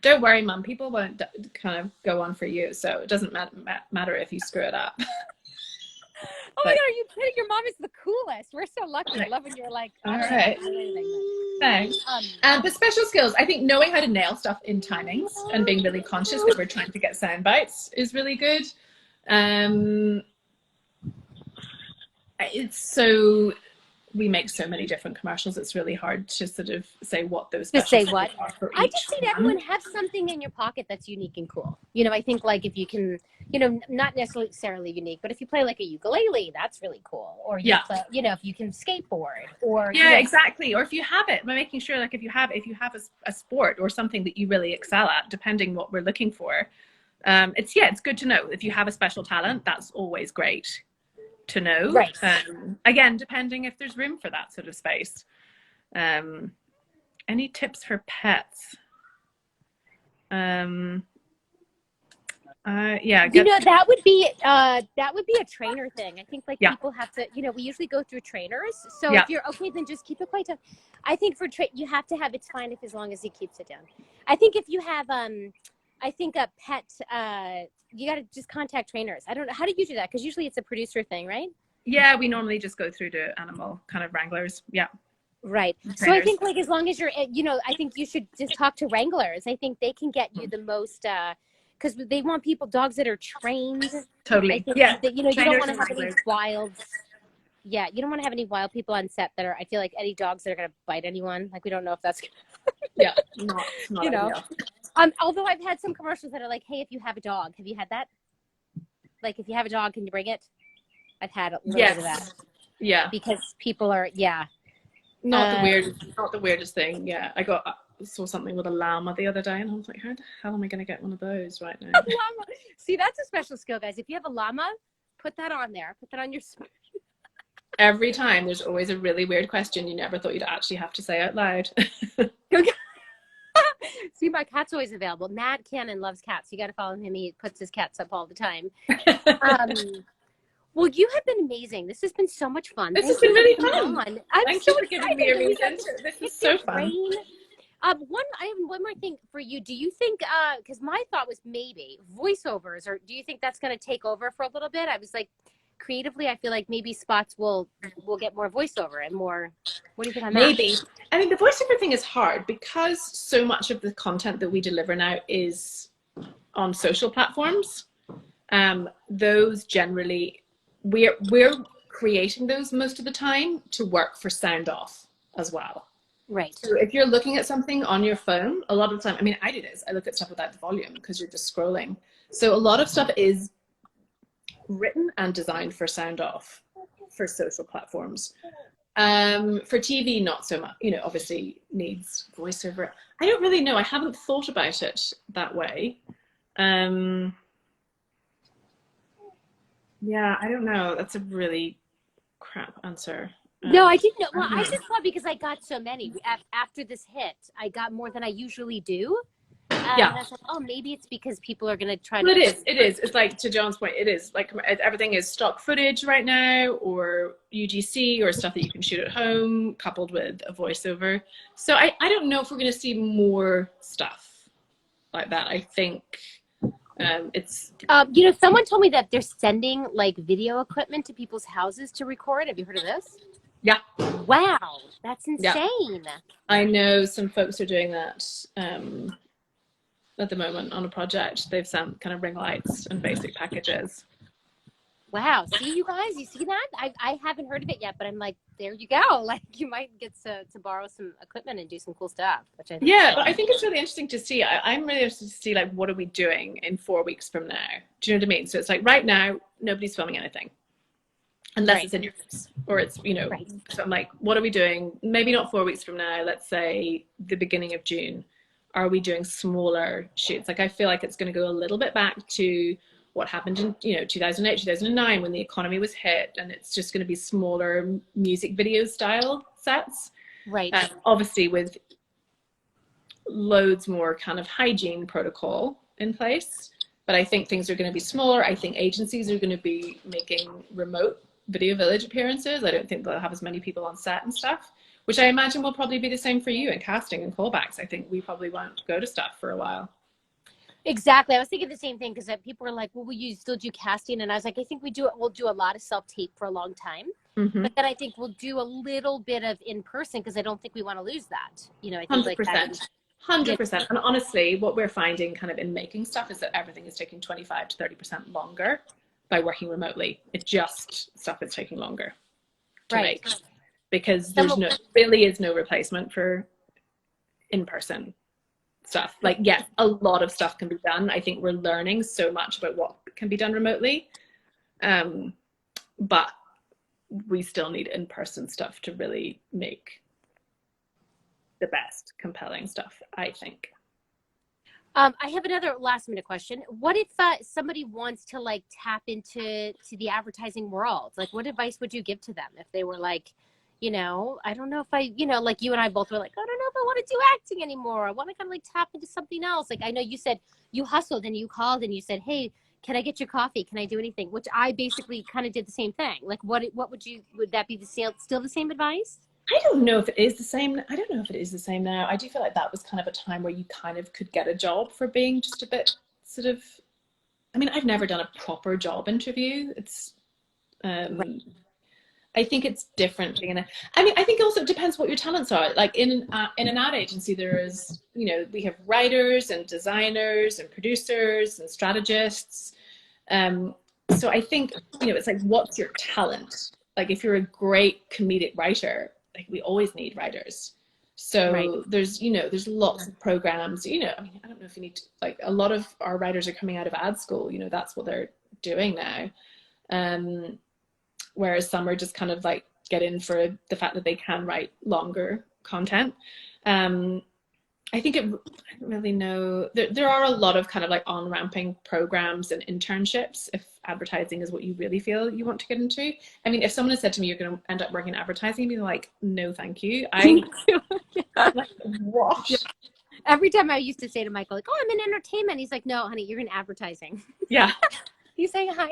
S4: don't worry, Mum. People won't kind of go on for you. So it doesn't matter if you screw it up.
S1: Oh my God, are you kidding? Your mom is the coolest. We're so lucky. I love when you're like,
S4: all right. Thanks. But special skills, I think knowing how to nail stuff in timings and being really conscious that we're trying to get sound bites is really good. It's so we make so many different commercials, it's really hard to sort of say what those
S1: To say
S4: special
S1: what?
S4: are for
S1: I
S4: each
S1: just think
S4: one.
S1: everyone have something in your pocket that's unique and cool. You know, I think like if you can, you know, not necessarily unique, but if you play like a ukulele, that's really cool. Or you play, you know, if you can skateboard or
S4: yeah,
S1: you know,
S4: exactly. Or if you have it, by making sure like if you have a sport or something that you really excel at, depending what we're looking for, it's good to know if you have a special talent. That's always great to know.
S1: Right.
S4: Again, depending if there's room for that sort of space. Any tips for pets?
S1: You know, that would be a trainer thing. I think like people have to, you know, we usually go through trainers. So if you're okay, then just keep it quite down. I think for you have to have, it's fine if as long as he keeps it down. I think if you have I think a pet, you got to just contact trainers. I don't know, how do you do that? Because usually it's a producer thing, right?
S4: Yeah, we normally just go through to animal kind of wranglers. Yeah.
S1: Right.
S4: Trainers.
S1: So I think like as long as you're, you know, I think you should just talk to wranglers. I think they can get you the most, because they want dogs that are trained.
S4: Totally.
S1: That, you know,
S4: Trainers,
S1: you don't want to have
S4: wranglers.
S1: any wild. Yeah, you don't want to have any wild people on set that are. I feel like any dogs that are going to bite anyone. Like we don't know if that's.
S4: Not
S1: you know.
S4: ideal.
S1: Although I've had some commercials that are like, "Hey, if you have a dog, have you had that? Like, if you have a dog, can you bring it?" I've had a little bit of that.
S4: Yeah.
S1: Because people are,
S4: Not the weirdest thing. Yeah, I saw something with a llama the other day, and I was like, how the hell am I going to get one of those right now?
S1: Llama. See, that's a special skill, guys. If you have a llama, put that on there. Put that on your.
S4: Every time, there's always a really weird question you never thought you'd actually have to say out loud.
S1: See, my cat's always available. Matt Cannon loves cats. You got to follow him. He puts his cats up all the time. Well, you have been amazing. This has been so much fun.
S4: This has been really fun.
S1: Thank
S4: you for giving me a reason. This is so fun.
S1: I have one more thing for you. Do you think, because my thought was maybe voiceovers, or do you think that's going to take over for a little bit? I was like, creatively, I feel like maybe spots will get more voiceover and more. What do you think on that?
S4: Maybe. I mean, the voiceover thing is hard because so much of the content that we deliver now is on social platforms. Those generally, we're creating those most of the time to work for sound off as well.
S1: Right.
S4: So if you're looking at something on your phone, a lot of the time, I mean, I do this. I look at stuff without the volume because you're just scrolling. So a lot of stuff is written and designed for sound off for social platforms. For TV, not so much. You know, obviously needs voiceover. I don't really know. I haven't thought about it that way. Yeah, I don't know. That's a really crap answer.
S1: No, I didn't know. Well, I just thought because I got so many after this hit, I got more than I usually do. And I was like, oh, maybe it's because people are going to try to.
S4: Well, it is. It's like, to John's point, it is like everything is stock footage right now, or UGC, or stuff that you can shoot at home, coupled with a voiceover. So I don't know if we're going to see more stuff like that. I think it's.
S1: You know, someone told me that they're sending like video equipment to people's houses to record. Have you heard of this?
S4: Yeah.
S1: Wow, that's insane.
S4: Yeah. I know some folks are doing that. At the moment on a project, they've sent kind of ring lights and basic packages.
S1: Wow. See, you guys, you see that? I haven't heard of it yet, but I'm like, there you go. Like, you might get to borrow some equipment and do some cool stuff. Which I think
S4: but I think it's really interesting to see. I'm really interested to see, like, what are we doing in 4 weeks from now? Do you know what I mean? So it's like right now, nobody's filming anything. Unless it's in your house, or it's, you know, so I'm like, what are we doing? Maybe not 4 weeks from now, let's say the beginning of June. Are we doing smaller shoots? Like, I feel like it's going to go a little bit back to what happened in, you know, 2008, 2009, when the economy was hit, and it's just going to be smaller music video style sets.
S1: Right.
S4: Obviously with loads more kind of hygiene protocol in place, but I think things are going to be smaller. I think agencies are going to be making remote video village appearances. I don't think they'll have as many people on set and stuff, which I imagine will probably be the same for you in casting and callbacks. I think we probably won't go to stuff for a while.
S1: Exactly. I was thinking the same thing, because people were like, well, will you still do casting? And I was like, I think we'll do a lot of self-tape for a long time. Mm-hmm. But then I think we'll do a little bit of in-person, because I don't think we want to lose that. You know, I think
S4: 100%.
S1: Like
S4: 100%. And honestly, what we're finding kind of in making stuff is that everything is taking 25 to 30% longer by working remotely. It just, stuff is taking longer to make. because really is no replacement for in-person stuff. Like, yes, a lot of stuff can be done. I think we're learning so much about what can be done remotely. But we still need in-person stuff to really make the best compelling stuff, I think.
S1: I have another last minute question. What if somebody wants to like tap into the advertising world? Like, what advice would you give to them if they were like, you know, I don't know if I, you know, like you and I both were like, I don't know if I want to do acting anymore. I want to kind of like tap into something else. Like, I know you said you hustled and you called and you said, hey, can I get your coffee? Can I do anything? Which I basically kind of did the same thing. Like, would that be still the same advice?
S4: I don't know if it is the same. I don't know if it is the same now. I do feel like that was kind of a time where you kind of could get a job for being just a bit sort of, I mean, I've never done a proper job interview. It's,
S1: Right.
S4: I think it's different being I mean, I think also it depends what your talents are. Like in an ad agency, there is, you know, we have writers and designers and producers and strategists. So I think, you know, it's like, what's your talent? Like if you're a great comedic writer, like we always need writers. So
S1: Right.
S4: there's, you know, there's lots of programs, you know, I mean, I don't know if you need to, like a lot of our writers are coming out of ad school, you know, that's what they're doing now. Whereas some are just kind of like get in for the fact that they can write longer content. I think I don't really know. There are a lot of kind of like on-ramping programs and internships if advertising is what you really feel you want to get into. I mean, if someone had said to me, you're going to end up working in advertising, I'd be like, no, thank you. I'm like, what?
S1: Yeah. Every time I used to say to Michael, like, oh, I'm in entertainment. He's like, no, honey, you're in advertising.
S4: Yeah.
S1: He's saying, hi.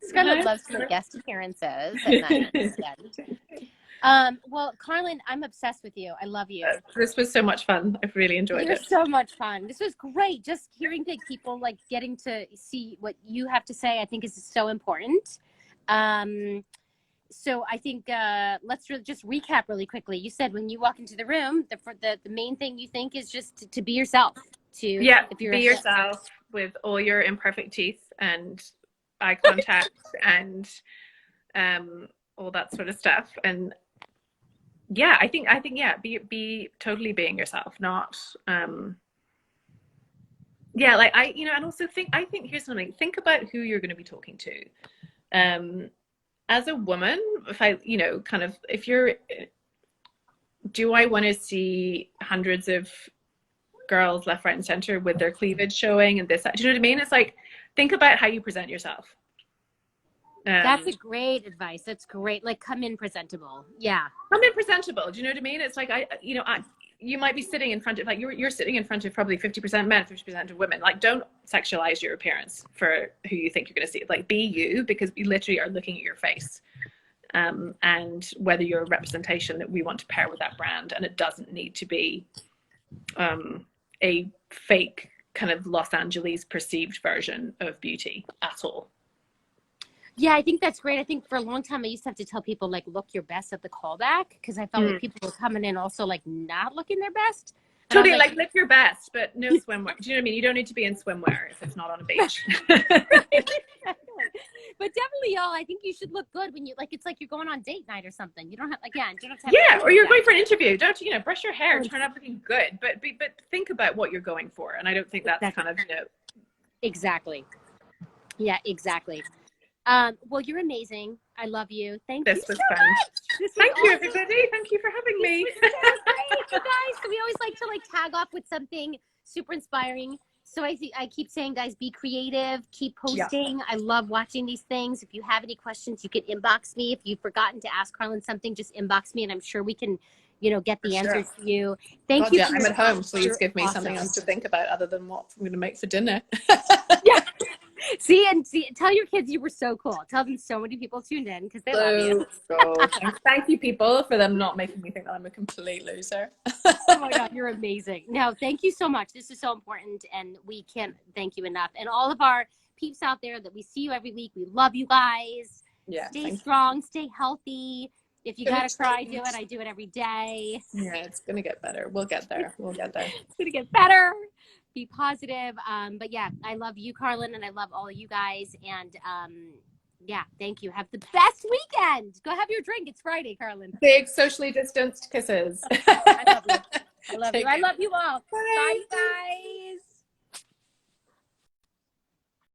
S1: Scarlett loves to make guest appearances at night instead. Well, Carlin, I'm obsessed with you. I love you.
S4: This was so much fun. I've really enjoyed
S1: You're
S4: it.
S1: so much fun. This was great. Just hearing big people, like getting to see what you have to say, I think is so important. So I think let's just recap really quickly. You said when you walk into the room, the main thing you think is just to be yourself. If you're
S4: be yourself with all your imperfect teeth and eye contact and all that sort of stuff. And yeah, I think be totally being yourself, not like and also I think here's something, think about who you're going to be talking to. As a woman, do I want to see hundreds of girls left, right, and center with their cleavage showing and this? Do you know what I mean? It's like, think about how you present yourself.
S1: That's a great advice. That's great. Like, come in presentable. Yeah.
S4: Come in presentable. Do you know what I mean? It's like, you might be sitting in front of, like, you're sitting in front of probably 50% men, 50% of women. Like, don't sexualize your appearance for who you think you're going to see. Like, be you, because we literally are looking at your face. And whether you're a representation that we want to pair with that brand, and it doesn't need to be a fake kind of Los Angeles perceived version of beauty at all.
S1: Yeah, I think that's great. I think for a long time I used to have to tell people, like, look your best at the callback, because I felt like people were coming in also like not looking their best. And
S4: totally, like look your best, but no swimwear. Do you know what I mean? You don't need to be in swimwear if it's not on a beach.
S1: But definitely, y'all, I think you should look good when you, like, it's like you're going on date night or something. You don't have, again, you don't have to have
S4: or you're going for an interview. Don't brush your hair, turn up looking good, but think about what you're going for. And I don't think that's kind of
S1: Exactly. Yeah, exactly. Well, you're amazing. I love you. Thank you.
S4: This was fun. Thank you, everybody. Thank you for having me.
S1: This was so great, you guys. So we always like to like tag off with something super inspiring. So I keep saying, guys, be creative, keep posting. Yeah. I love watching these things. If you have any questions, you can inbox me. If you've forgotten to ask Carlin something, just inbox me, and I'm sure we can, get the answers for you. Thank you.
S4: I'm at home. Please give me something else to think about other than what I'm going to make for dinner.
S1: Yeah. See, tell your kids you were so cool. Tell them so many people tuned in because they love you.
S4: Thank you, people, for them not making me think that I'm a complete loser.
S1: Oh my God, you're amazing. No, thank you so much. This is so important, and we can't thank you enough. And all of our peeps out there that we see you every week, we love you guys.
S4: Yeah.
S1: Stay strong, stay healthy. If you gotta cry, do it. I do it every day.
S4: Yeah, it's gonna get better. We'll get there.
S1: It's gonna get better. Be positive. But yeah, I love you, Carlin, and I love all of you guys. And Yeah, thank you. Have the best weekend. Go have your drink. It's Friday, Carlin.
S4: Big socially distanced kisses.
S1: I love you. I love
S4: Take
S1: you. I
S4: care.
S1: love you all.
S4: Bye.
S1: Bye, you guys.